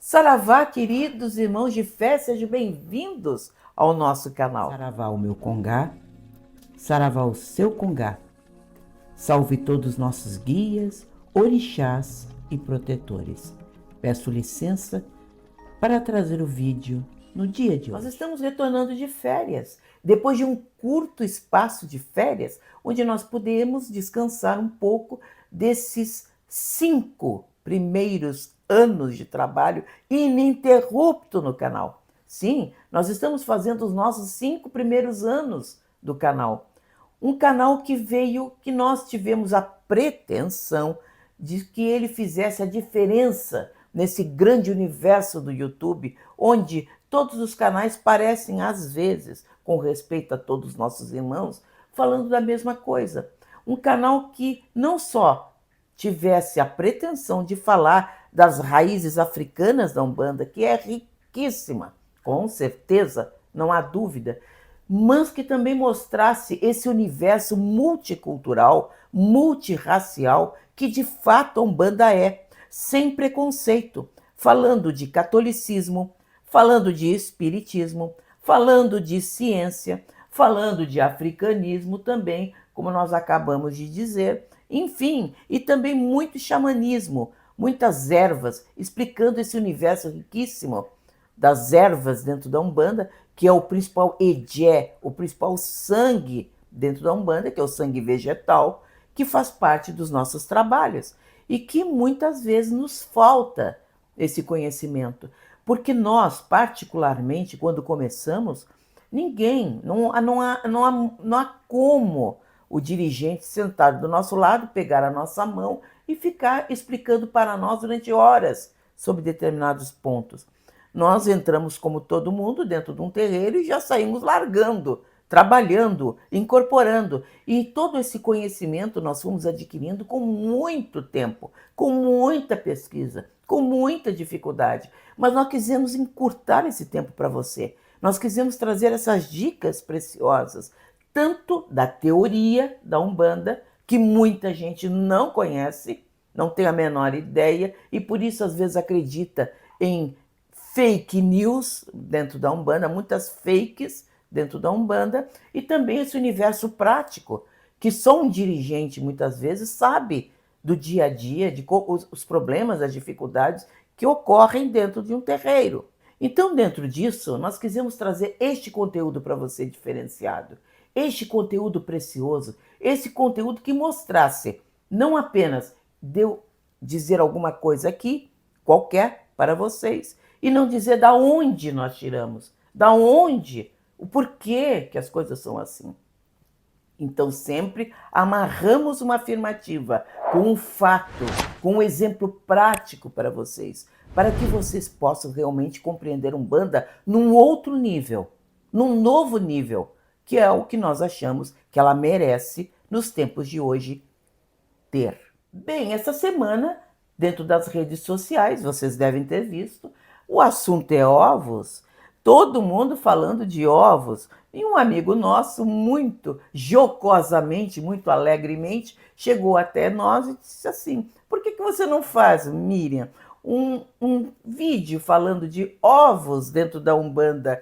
Saravá, queridos irmãos de fé, sejam bem-vindos ao nosso canal. Saravá o meu congá, saravá o seu congá. Salve todos os nossos guias, orixás e protetores. Peço licença para trazer o vídeo no dia de Nós hoje. estamos retornando de férias, depois de um curto espaço de férias, onde nós podemos descansar um pouco desses 5 primeiros anos de trabalho ininterrupto no canal. Sim, nós estamos fazendo os nossos 5 primeiros anos do canal. Um canal que nós tivemos a pretensão de que ele fizesse a diferença nesse grande universo do YouTube, onde todos os canais parecem, às vezes, com respeito a todos os nossos irmãos, falando da mesma coisa. Um canal que não só tivesse a pretensão de falar das raízes africanas da Umbanda, que é riquíssima, com certeza, não há dúvida, mas que também mostrasse esse universo multicultural, multirracial, que de fato a Umbanda é, sem preconceito, falando de catolicismo, falando de espiritismo, falando de ciência, falando de africanismo também, como nós acabamos de dizer, enfim, e também muito xamanismo, muitas ervas, explicando esse universo riquíssimo das ervas dentro da Umbanda, que é o principal edé, o principal sangue dentro da Umbanda, que é o sangue vegetal, que faz parte dos nossos trabalhos e que muitas vezes nos falta esse conhecimento. Porque nós, particularmente, quando começamos, não há como o dirigente sentado do nosso lado pegar a nossa mão e ficar explicando para nós durante horas sobre determinados pontos. Nós entramos como todo mundo dentro de um terreiro e já saímos largando, trabalhando, incorporando. E todo esse conhecimento nós fomos adquirindo com muito tempo, com muita pesquisa, com muita dificuldade. Mas nós quisemos encurtar esse tempo para você. Nós quisemos trazer essas dicas preciosas, tanto da teoria da Umbanda, que muita gente não conhece, não tem a menor ideia, e por isso às vezes acredita em fake news dentro da Umbanda, muitas fakes dentro da Umbanda, e também esse universo prático, que só um dirigente muitas vezes sabe do dia a dia, de os problemas, as dificuldades que ocorrem dentro de um terreiro. Então, dentro disso, nós quisemos trazer este conteúdo para você diferenciado, este conteúdo precioso, esse conteúdo que mostrasse, não apenas deu dizer alguma coisa aqui, qualquer, para vocês, e não dizer da onde nós tiramos, da onde, o porquê que as coisas são assim. Então sempre amarramos uma afirmativa com um fato, com um exemplo prático para vocês, para que vocês possam realmente compreender Umbanda num outro nível, num novo nível, que é o que nós achamos que ela merece nos tempos de hoje ter. Bem, essa semana, dentro das redes sociais, vocês devem ter visto, o assunto é ovos, todo mundo falando de ovos. E um amigo nosso, muito jocosamente, muito alegremente, chegou até nós e disse assim: por que você não faz, Miriam, um vídeo falando de ovos dentro da Umbanda?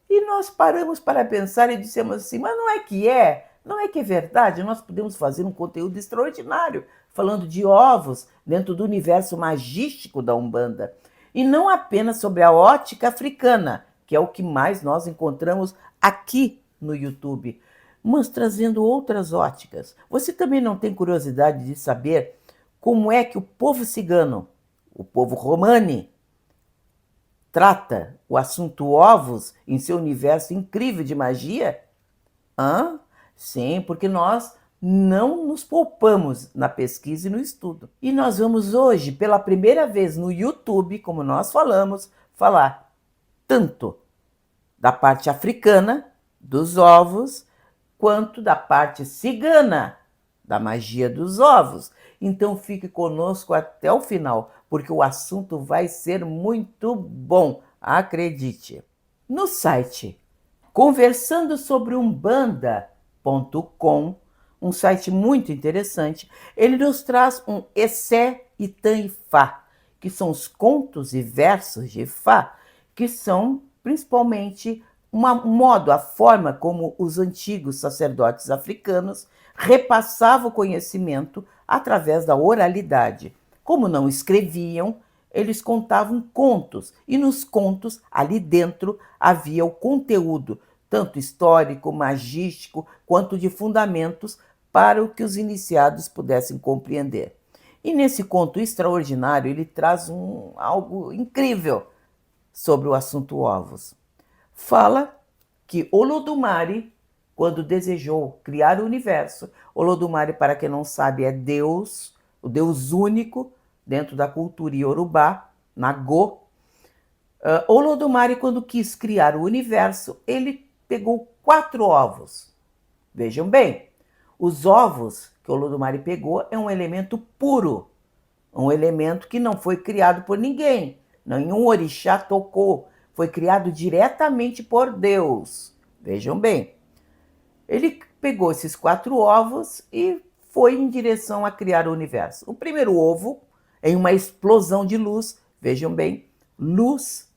E nós paramos para pensar e dissemos assim: mas não é que é? Não é que é verdade? Nós podemos fazer um conteúdo extraordinário falando de ovos dentro do universo magístico da Umbanda. E não apenas sobre a ótica africana, que é o que mais nós encontramos aqui no YouTube, mas trazendo outras óticas. Você também não tem curiosidade de saber como é que o povo cigano, o povo romani, trata o assunto ovos em seu universo incrível de magia? Hã? Sim, porque nós não nos poupamos na pesquisa e no estudo. E nós vamos hoje, pela primeira vez no YouTube, como nós falamos, falar tanto da parte africana, dos ovos, quanto da parte cigana, da magia dos ovos. Então fique conosco até o final, porque o assunto vai ser muito bom, acredite. No site conversando sobre umbanda.com, um site muito interessante, ele nos traz um Essé Itã Ifá. que são os contos e versos de Ifá, que são principalmente um modo, a forma como os antigos sacerdotes africanos repassavam o conhecimento através da oralidade. Como não escreviam, eles contavam contos, e nos contos, ali dentro, havia o conteúdo, tanto histórico, magístico, quanto de fundamentos, para o que os iniciados pudessem compreender. E nesse conto extraordinário, ele traz algo incrível sobre o assunto ovos. Fala que Olodumare, quando desejou criar o universo, Olodumare, para quem não sabe, é Deus, o Deus único dentro da cultura iorubá, Nagô. Olodumare, quando quis criar o universo, ele pegou 4 ovos. Vejam bem, os ovos que Olodumare pegou é um elemento puro, um elemento que não foi criado por ninguém, nenhum orixá tocou, foi criado diretamente por Deus. Vejam bem, ele pegou esses 4 ovos e foi em direção a criar o universo. O primeiro ovo, em uma explosão de luz, vejam bem, luz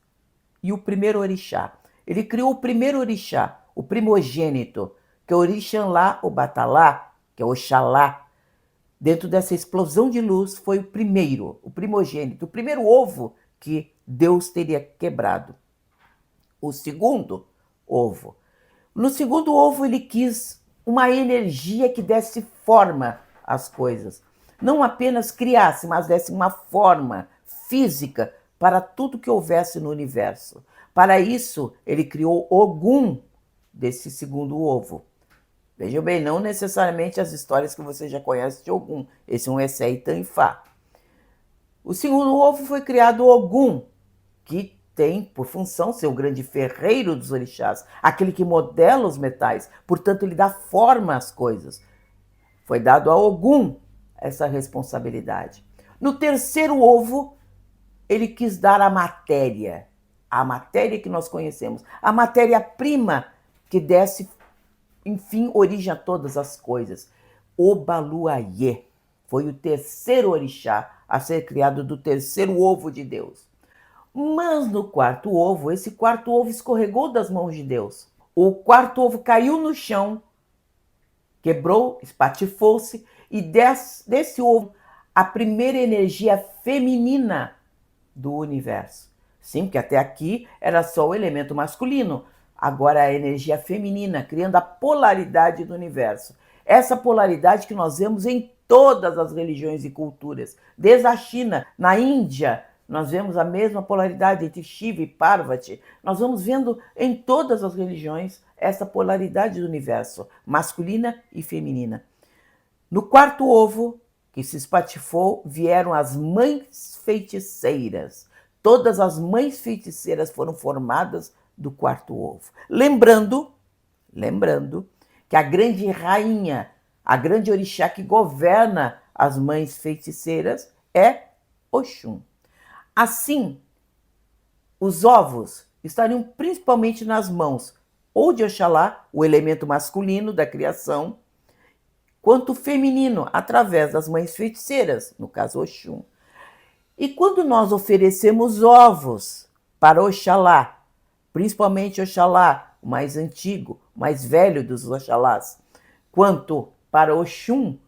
e o primeiro orixá. Ele criou o primeiro orixá, o primogênito, que é o Orixanlá, o Batalá, que é Oxalá. Dentro dessa explosão de luz foi o primeiro, o primogênito, o primeiro ovo que Deus teria quebrado. O segundo ovo. No segundo ovo ele quis uma energia que desse forma às coisas. Não apenas criasse, mas desse uma forma física para tudo que houvesse no universo. Para isso, ele criou Ogum desse segundo ovo. Vejam bem, não necessariamente as histórias que você já conhece de Ogum. Esse é um Essé Itanifá. O segundo ovo foi criado Ogum, que tem por função ser o grande ferreiro dos orixás, aquele que modela os metais, portanto ele dá forma às coisas. Foi dado a Ogum essa responsabilidade. No terceiro ovo, ele quis dar a matéria que nós conhecemos, a matéria-prima que desse, enfim, origem a todas as coisas. Obaluayê foi o terceiro orixá a ser criado do terceiro ovo de Deus. Mas no quarto ovo, esse quarto ovo escorregou das mãos de Deus. O quarto ovo caiu no chão, quebrou, espatifou-se, e desse ovo, a primeira energia feminina do universo. Sim, porque até aqui era só o elemento masculino. Agora a energia feminina, criando a polaridade do universo. Essa polaridade que nós vemos em todas as religiões e culturas. Desde a China, na Índia, nós vemos a mesma polaridade entre Shiva e Parvati. Nós vamos vendo em todas as religiões essa polaridade do universo, masculina e feminina. No quarto ovo, que se espatifou, vieram as mães feiticeiras. Todas as mães feiticeiras foram formadas do quarto ovo. Lembrando que a grande rainha, a grande orixá que governa as mães feiticeiras é Oxum. Assim, os ovos estariam principalmente nas mãos ou de Oxalá, o elemento masculino da criação, quanto feminino, através das mães feiticeiras, no caso Oxum. E quando nós oferecemos ovos para Oxalá, principalmente Oxalá, o mais antigo, o mais velho dos Oxalás, quanto para Oxum,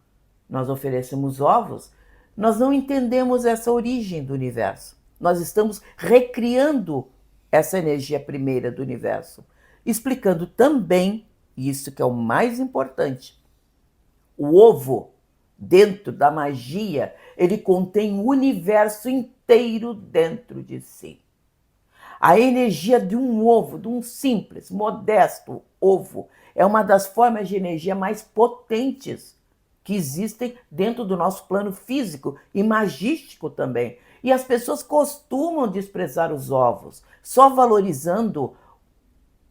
nós oferecemos ovos, nós não entendemos essa origem do universo. Nós estamos recriando essa energia primeira do universo, explicando também, isso que é o mais importante, o ovo, dentro da magia, ele contém o universo inteiro dentro de si. A energia de um ovo, de um simples, modesto ovo, é uma das formas de energia mais potentes que existem dentro do nosso plano físico e magístico também. E as pessoas costumam desprezar os ovos, só valorizando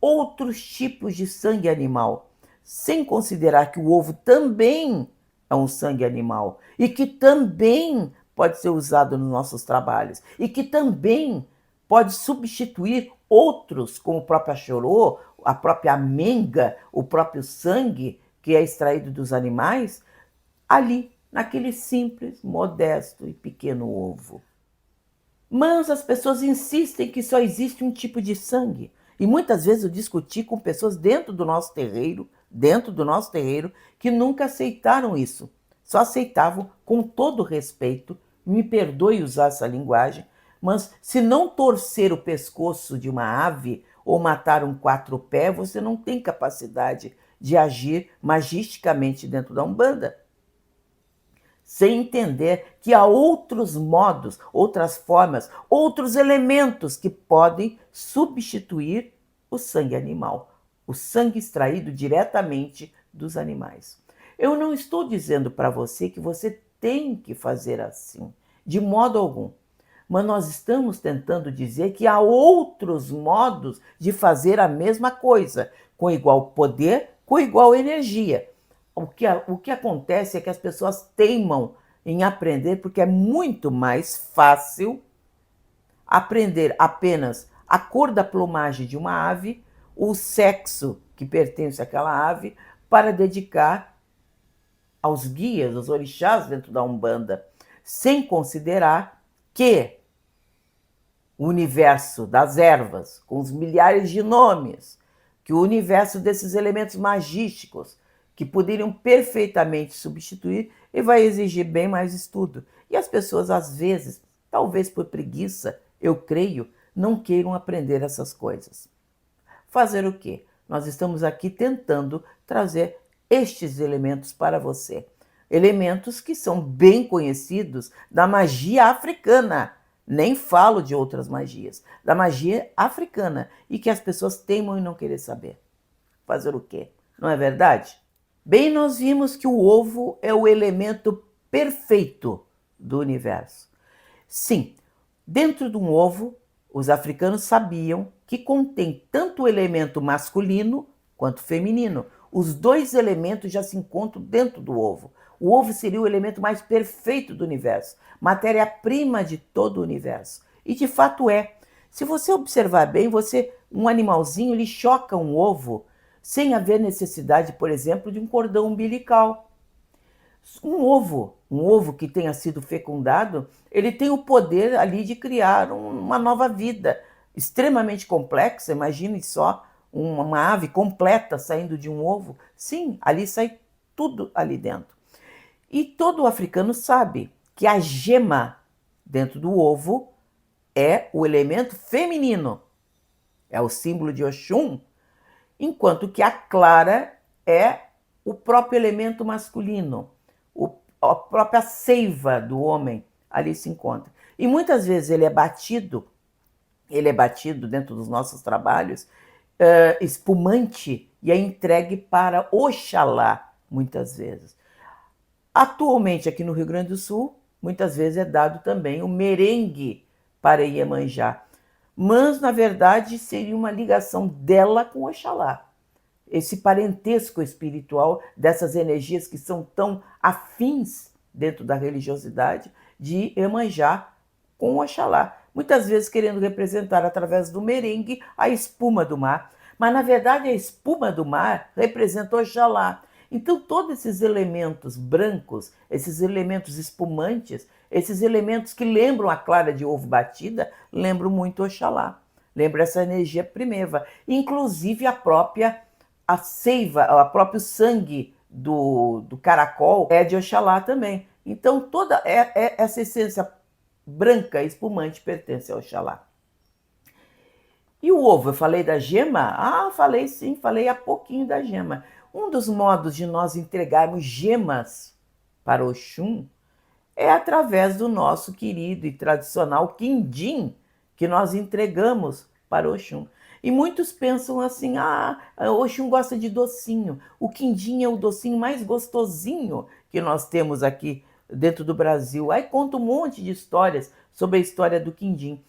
outros tipos de sangue animal, sem considerar que o ovo também é um sangue animal e que também pode ser usado nos nossos trabalhos e que também pode substituir outros, como o próprio achorô, a própria amenga, o próprio sangue que é extraído dos animais, ali, naquele simples, modesto e pequeno ovo. Mas as pessoas insistem que só existe um tipo de sangue. E muitas vezes eu discuti com pessoas dentro do nosso terreiro, que nunca aceitaram isso. Só aceitavam com todo respeito, me perdoe usar essa linguagem, mas se não torcer o pescoço de uma ave ou matar um quatro-pé, você não tem capacidade de agir magisticamente dentro da Umbanda, sem entender que há outros modos, outras formas, outros elementos que podem substituir o sangue animal, o sangue extraído diretamente dos animais. Eu não estou dizendo para você que você tem que fazer assim, de modo algum. Mas nós estamos tentando dizer que há outros modos de fazer a mesma coisa, com igual poder, com igual energia. O que acontece é que as pessoas teimam em aprender porque é muito mais fácil aprender apenas a cor da plumagem de uma ave, o sexo que pertence àquela ave, para dedicar aos guias, aos orixás dentro da Umbanda, sem considerar que o universo das ervas, com os milhares de nomes, que o universo desses elementos magísticos, que poderiam perfeitamente substituir, e vai exigir bem mais estudo. E as pessoas, às vezes, talvez por preguiça, eu creio, não queiram aprender essas coisas. Fazer o quê? Nós estamos aqui tentando trazer estes elementos para você. Elementos que são bem conhecidos da magia africana. Nem falo de outras magias, da magia africana, e que as pessoas teimam em não querer saber. Fazer o quê? Não é verdade? Bem, nós vimos que o ovo é o elemento perfeito do universo. Sim, dentro de um ovo, os africanos sabiam que contém tanto o elemento masculino quanto feminino. Os dois elementos já se encontram dentro do ovo. O ovo seria o elemento mais perfeito do universo, matéria-prima de todo o universo. E de fato é. Se você observar bem, um animalzinho, ele choca um ovo sem haver necessidade, por exemplo, de um cordão umbilical. Um ovo que tenha sido fecundado, ele tem o poder ali de criar uma nova vida extremamente complexa. Imagine só uma ave completa saindo de um ovo. Sim, ali sai tudo ali dentro. E todo africano sabe que a gema dentro do ovo é o elemento feminino, é o símbolo de Oxum, enquanto que a clara é o próprio elemento masculino, a própria seiva do homem ali se encontra. E muitas vezes ele é batido dentro dos nossos trabalhos, espumante, e é entregue para Oxalá, muitas vezes. Atualmente, aqui no Rio Grande do Sul, muitas vezes é dado também o merengue para Iemanjá. Mas, na verdade, seria uma ligação dela com Oxalá. Esse parentesco espiritual dessas energias que são tão afins dentro da religiosidade de Iemanjá com Oxalá. Muitas vezes querendo representar através do merengue a espuma do mar. Mas, na verdade, a espuma do mar representa Oxalá. Então, todos esses elementos brancos, esses elementos espumantes, esses elementos que lembram a clara de ovo batida, lembram muito Oxalá. Lembra essa energia primeva. Inclusive a seiva, o próprio sangue do caracol é de Oxalá também. Então, toda essa essência branca, espumante, pertence a Oxalá. E o ovo, eu falei da gema? Ah, falei sim, falei há pouquinho da gema. Um dos modos de nós entregarmos gemas para Oxum é através do nosso querido e tradicional quindim, que nós entregamos para Oxum. E muitos pensam assim, Oxum gosta de docinho. O quindim é o docinho mais gostosinho que nós temos aqui dentro do Brasil. Aí conta um monte de histórias sobre a história do quindim.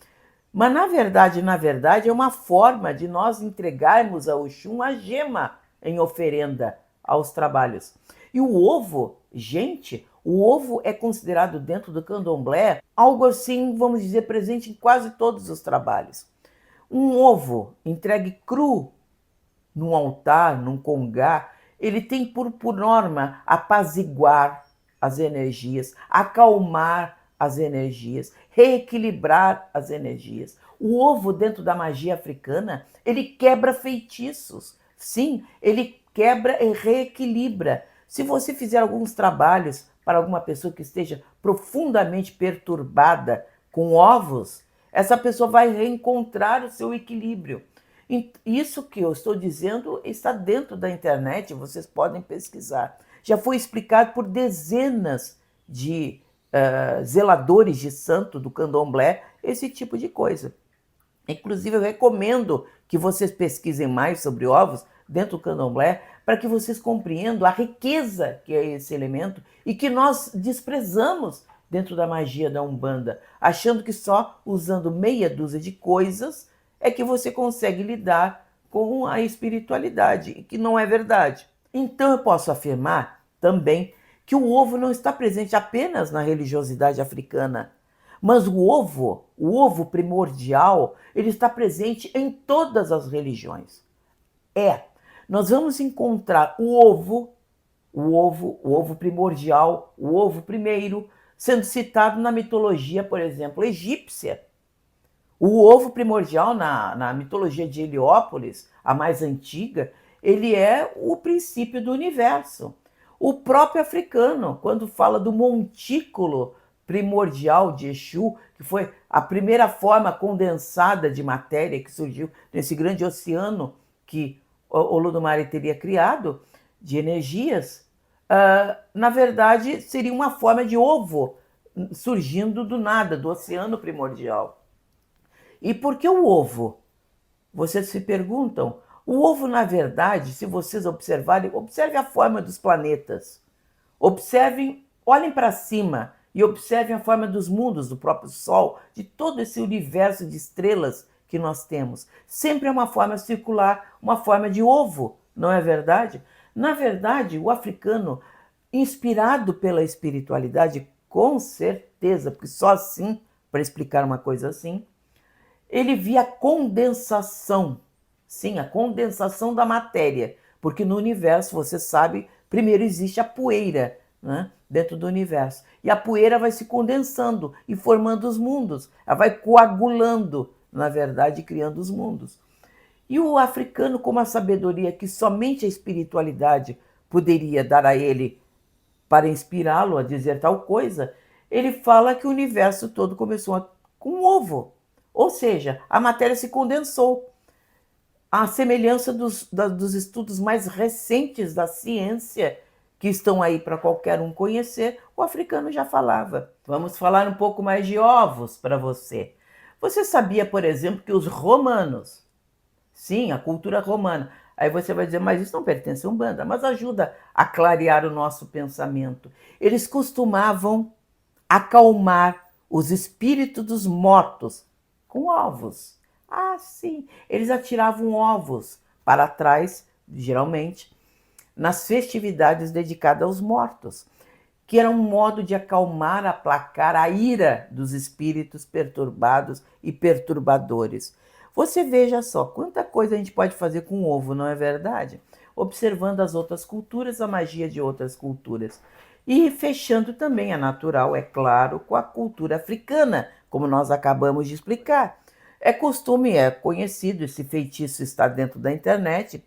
Mas, na verdade, é uma forma de nós entregarmos a Oxum a gema em oferenda aos trabalhos. E o ovo, gente, o ovo é considerado dentro do candomblé algo assim, vamos dizer, presente em quase todos os trabalhos. Um ovo entregue cru num altar, num congá, ele tem por norma apaziguar as energias, acalmar as energias, reequilibrar as energias. O ovo dentro da magia africana, ele quebra feitiços. Sim, ele quebra e reequilibra. Se você fizer alguns trabalhos para alguma pessoa que esteja profundamente perturbada com ovos, essa pessoa vai reencontrar o seu equilíbrio. Isso que eu estou dizendo está dentro da internet, vocês podem pesquisar. Já foi explicado por dezenas de zeladores de santo do candomblé, esse tipo de coisa. Inclusive, eu recomendo que vocês pesquisem mais sobre ovos dentro do candomblé, para que vocês compreendam a riqueza que é esse elemento e que nós desprezamos dentro da magia da Umbanda, achando que só usando meia dúzia de coisas é que você consegue lidar com a espiritualidade, e que não é verdade. Então eu posso afirmar também que o ovo não está presente apenas na religiosidade africana, mas o ovo primordial, ele está presente em todas as religiões. Nós vamos encontrar o ovo primordial, o ovo primeiro, sendo citado na mitologia, por exemplo, egípcia. O ovo primordial na mitologia de Heliópolis, a mais antiga, ele é o princípio do universo. O próprio africano, quando fala do montículo primordial de Exu, que foi a primeira forma condensada de matéria que surgiu nesse grande oceano que Olodumare teria criado, de energias, na verdade seria uma forma de ovo surgindo do nada, do oceano primordial. E por que o ovo? Vocês se perguntam. O ovo, na verdade, se vocês observarem, observe a forma dos planetas. Observem, olhem para cima e observem a forma dos mundos, do próprio Sol, de todo esse universo de estrelas que nós temos. Sempre é uma forma circular, uma forma de ovo, não é verdade? Na verdade, o africano, inspirado pela espiritualidade, com certeza, porque só assim, para explicar uma coisa assim, ele via a condensação, sim, a condensação da matéria, porque no universo, você sabe, primeiro existe a poeira, né, dentro do universo, e a poeira vai se condensando e formando os mundos, ela vai coagulando, na verdade, criando os mundos. E o africano, com uma sabedoria que somente a espiritualidade poderia dar a ele para inspirá-lo a dizer tal coisa, ele fala que o universo todo começou com um ovo. Ou seja, a matéria se condensou. A semelhança dos estudos mais recentes da ciência, que estão aí para qualquer um conhecer, o africano já falava. Vamos falar um pouco mais de ovos para você. Você sabia, por exemplo, que os romanos, sim, a cultura romana, aí você vai dizer, mas isso não pertence a Umbanda, mas ajuda a clarear o nosso pensamento. Eles costumavam acalmar os espíritos dos mortos com ovos. Ah, sim, eles atiravam ovos para trás, geralmente, nas festividades dedicadas aos mortos, que era um modo de acalmar, aplacar a ira dos espíritos perturbados e perturbadores. Você veja só, quanta coisa a gente pode fazer com o ovo, não é verdade? Observando as outras culturas, a magia de outras culturas. E fechando também a natural, é claro, com a cultura africana, como nós acabamos de explicar. É costume, é conhecido, esse feitiço está dentro da internet,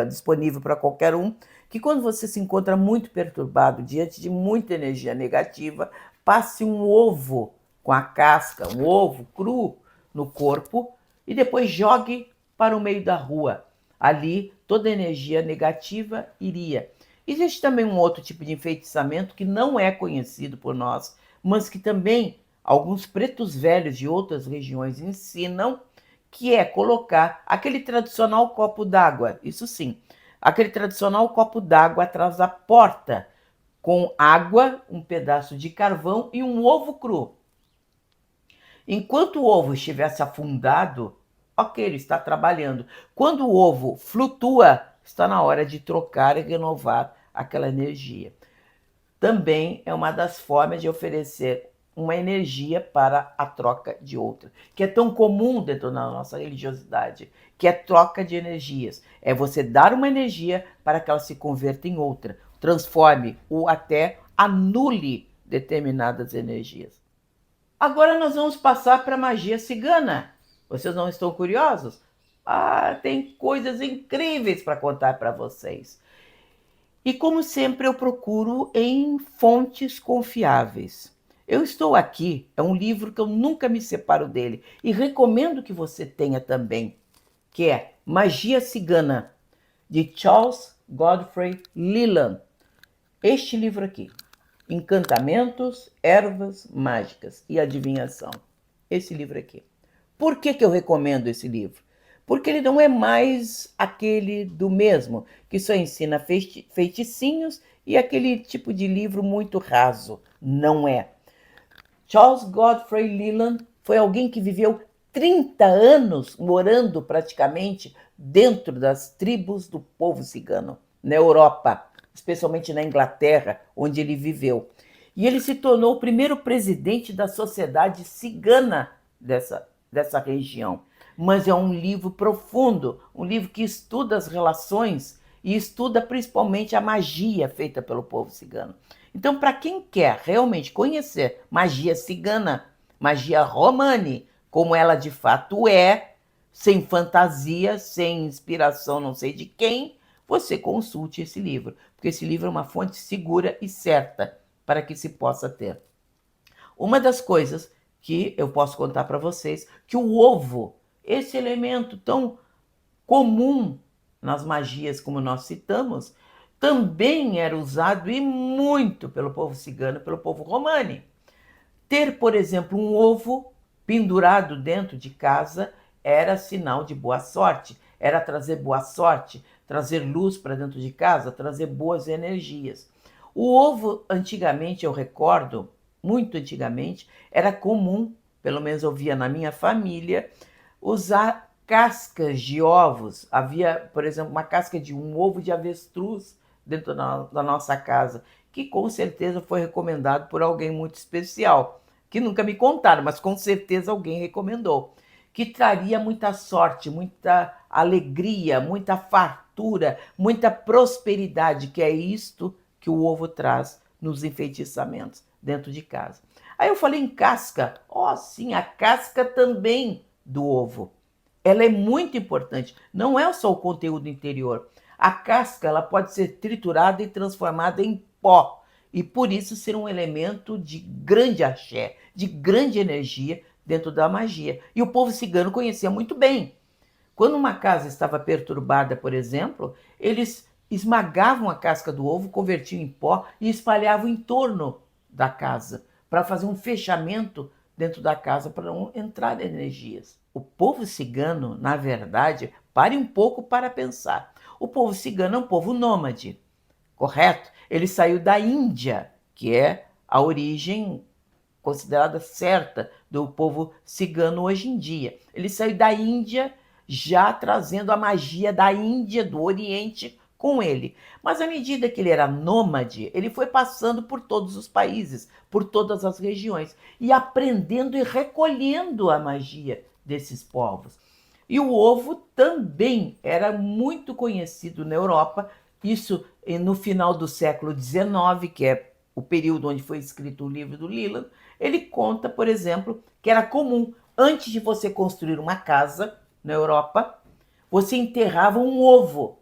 disponível para qualquer um, que quando você se encontra muito perturbado, diante de muita energia negativa, passe um ovo com a casca, um ovo cru no corpo, e depois jogue para o meio da rua. Ali, toda a energia negativa iria. Existe também um outro tipo de enfeitiçamento que não é conhecido por nós, mas que também alguns pretos velhos de outras regiões ensinam, que é colocar aquele tradicional copo d'água, isso sim, aquele tradicional copo d'água atrás da porta, com água, um pedaço de carvão e um ovo cru. Enquanto o ovo estivesse afundado, ok, ele está trabalhando. Quando o ovo flutua, está na hora de trocar e renovar aquela energia. Também é uma das formas de oferecer uma energia para a troca de outra, que é tão comum dentro da nossa religiosidade, que é troca de energias. É você dar uma energia para que ela se converta em outra, transforme ou até anule determinadas energias. Agora nós vamos passar para a magia cigana. Vocês não estão curiosos? Tem coisas incríveis para contar para vocês. E como sempre eu procuro em fontes confiáveis. Eu estou aqui, é um livro que eu nunca me separo dele e recomendo que você tenha também, que é Magia Cigana, de Charles Godfrey Leland. Este livro aqui, Encantamentos, Ervas Mágicas e Adivinhação. Esse livro aqui. Por que eu recomendo esse livro? Porque ele não é mais aquele do mesmo, que só ensina feiticinhos e aquele tipo de livro muito raso. Não é. Charles Godfrey Leland foi alguém que viveu 30 anos morando praticamente dentro das tribos do povo cigano, na Europa, especialmente na Inglaterra, onde ele viveu. E ele se tornou o primeiro presidente da sociedade cigana dessa região. Mas é um livro profundo, um livro que estuda as relações e estuda principalmente a magia feita pelo povo cigano. Então, para quem quer realmente conhecer magia cigana, magia romani, como ela de fato é, sem fantasia, sem inspiração não sei de quem, você consulte esse livro, porque esse livro é uma fonte segura e certa para que se possa ter. Uma das coisas que eu posso contar para vocês, que o ovo, esse elemento tão comum nas magias como nós citamos, também era usado e muito pelo povo cigano, pelo povo romani. Ter, por exemplo, um ovo pendurado dentro de casa era sinal de boa sorte, era trazer boa sorte, trazer luz para dentro de casa, trazer boas energias. O ovo, antigamente, eu recordo, muito antigamente, era comum, pelo menos eu via na minha família, usar cascas de ovos. Havia, por exemplo, uma casca de um ovo de avestruz dentro da nossa casa, que com certeza foi recomendado por alguém muito especial, que nunca me contaram, mas com certeza alguém recomendou, que traria muita sorte, muita alegria, muita fartura, muita prosperidade, que é isto que o ovo traz nos enfeitiçamentos dentro de casa. Aí eu falei em casca. Sim, a casca também do ovo. Ela é muito importante. Não é só o conteúdo interior. A casca ela pode ser triturada e transformada em pó. E por isso ser um elemento de grande axé, de grande energia dentro da magia. E o povo cigano conhecia muito bem. Quando uma casa estava perturbada, por exemplo, eles esmagavam a casca do ovo, convertiam em pó e espalhavam em torno da casa, para fazer um fechamento dentro da casa, para não entrar energias. O povo cigano, na verdade, pare um pouco para pensar. O povo cigano é um povo nômade, correto? Ele saiu da Índia, que é a origem considerada certa do povo cigano hoje em dia. Ele saiu da Índia já trazendo a magia da Índia, do Oriente, com ele. Mas à medida que ele era nômade, ele foi passando por todos os países, por todas as regiões, e aprendendo e recolhendo a magia desses povos. E o ovo também era muito conhecido na Europa, isso no final do século XIX, que é o período onde foi escrito o livro do Leland. Ele conta, por exemplo, que era comum, antes de você construir uma casa na Europa, você enterrava um ovo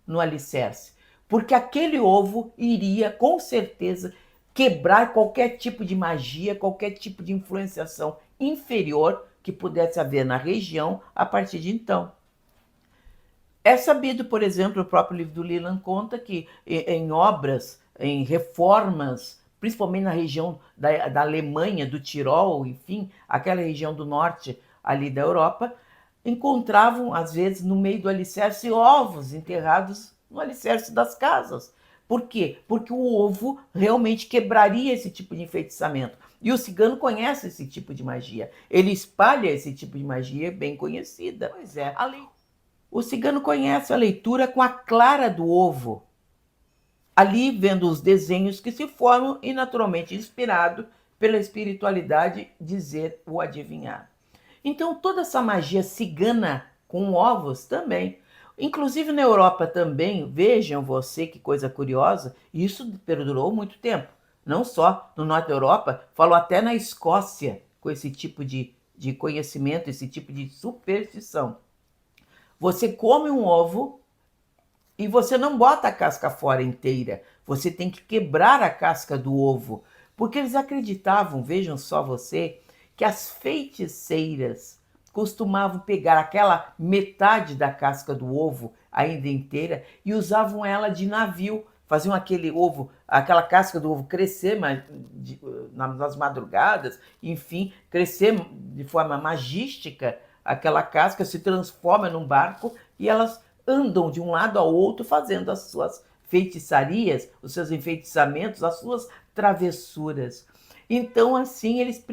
no alicerce, porque aquele ovo iria, com certeza, quebrar qualquer tipo de magia, qualquer tipo de influenciação inferior que pudesse haver na região a partir de então. É sabido, por exemplo, o próprio livro do Leland conta que em obras, em reformas, principalmente na região da Alemanha, do Tirol, enfim, aquela região do norte ali da Europa, encontravam, às vezes, no meio do alicerce, ovos enterrados no alicerce das casas. Por quê? Porque o ovo realmente quebraria esse tipo de enfeitiçamento. E o cigano conhece esse tipo de magia. Ele espalha esse tipo de magia bem conhecida. Pois é. O cigano conhece a leitura com a clara do ovo. Ali vendo os desenhos que se formam e naturalmente inspirado pela espiritualidade dizer ou adivinhar. Então toda essa magia cigana com ovos também. Inclusive na Europa também, vejam você que coisa curiosa, isso perdurou muito tempo. Não só no norte da Europa, falou até na Escócia, com esse tipo de conhecimento, esse tipo de superstição. Você come um ovo e você não bota a casca fora inteira. Você tem que quebrar a casca do ovo. Porque eles acreditavam, vejam só você, que as feiticeiras costumavam pegar aquela metade da casca do ovo ainda inteira e usavam ela de navio. Faziam aquele ovo, aquela casca do ovo crescer nas madrugadas, enfim, crescer de forma magística. Aquela casca se transforma num barco e elas andam de um lado ao outro fazendo as suas feitiçarias, os seus enfeitiçamentos, as suas travessuras. Então, assim, eles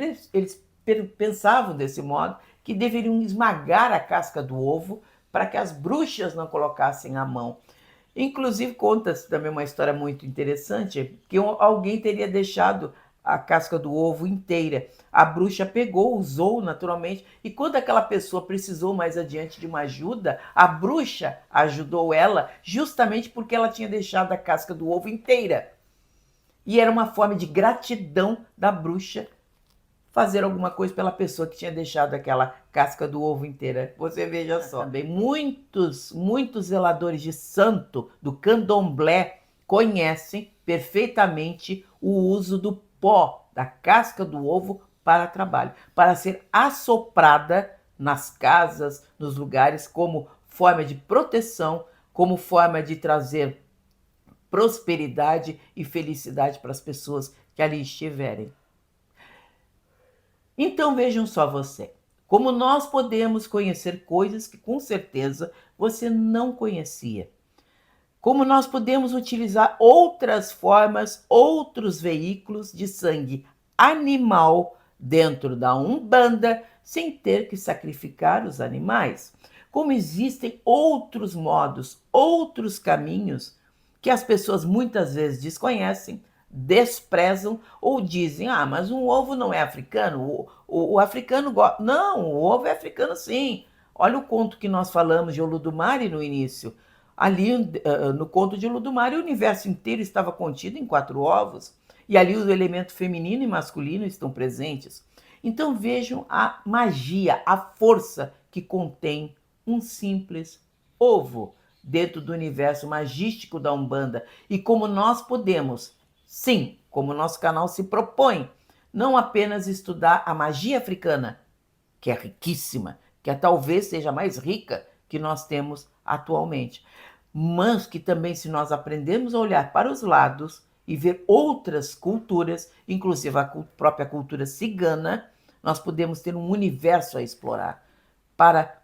pensavam desse modo que deveriam esmagar a casca do ovo para que as bruxas não colocassem a mão. Inclusive, conta-se também uma história muito interessante, que alguém teria deixado a casca do ovo inteira. A bruxa pegou, usou naturalmente, e quando aquela pessoa precisou mais adiante de uma ajuda, a bruxa ajudou ela justamente porque ela tinha deixado a casca do ovo inteira. E era uma forma de gratidão da bruxa fazer alguma coisa pela pessoa que tinha deixado aquela casca do ovo inteira. Você veja só. Também muitos zeladores de santo do candomblé conhecem perfeitamente o uso do pó da casca do ovo para trabalho, para ser assoprada nas casas, nos lugares, como forma de proteção, como forma de trazer prosperidade e felicidade para as pessoas que ali estiverem. Então vejam só você, como nós podemos conhecer coisas que com certeza você não conhecia. Como nós podemos utilizar outras formas, outros veículos de sangue animal dentro da Umbanda sem ter que sacrificar os animais. Como existem outros modos, outros caminhos que as pessoas muitas vezes desconhecem, desprezam ou dizem, mas um ovo não é africano, o africano gosta. Não, o ovo é africano sim. Olha o conto que nós falamos de Olodumare no início. Ali no conto de Olodumare o universo inteiro estava contido em 4 ovos e ali o elemento feminino e masculino estão presentes. Então vejam a magia, a força que contém um simples ovo dentro do universo magístico da Umbanda e como nós podemos, sim, como o nosso canal se propõe, não apenas estudar a magia africana, que é riquíssima, que talvez seja a mais rica que nós temos atualmente, mas que também, se nós aprendermos a olhar para os lados e ver outras culturas, inclusive a própria cultura cigana, nós podemos ter um universo a explorar para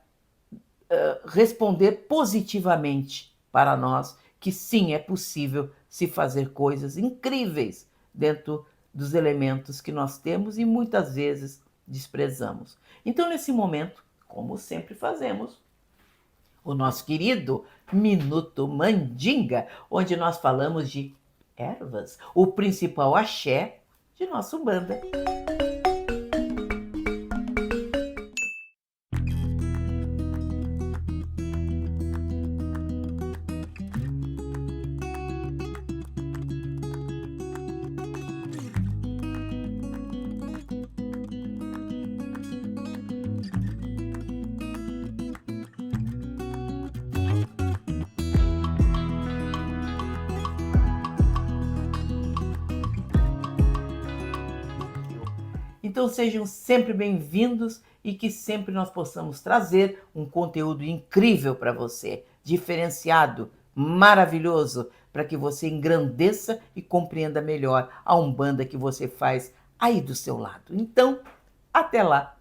responder positivamente para nós que sim, é possível se fazer coisas incríveis dentro dos elementos que nós temos e muitas vezes desprezamos. Então, nesse momento, como sempre fazemos, o nosso querido Minuto Mandinga, onde nós falamos de ervas, o principal axé de nossa Umbanda. Então sejam sempre bem-vindos e que sempre nós possamos trazer um conteúdo incrível para você, diferenciado, maravilhoso, para que você engrandeça e compreenda melhor a Umbanda que você faz aí do seu lado. Então, até lá!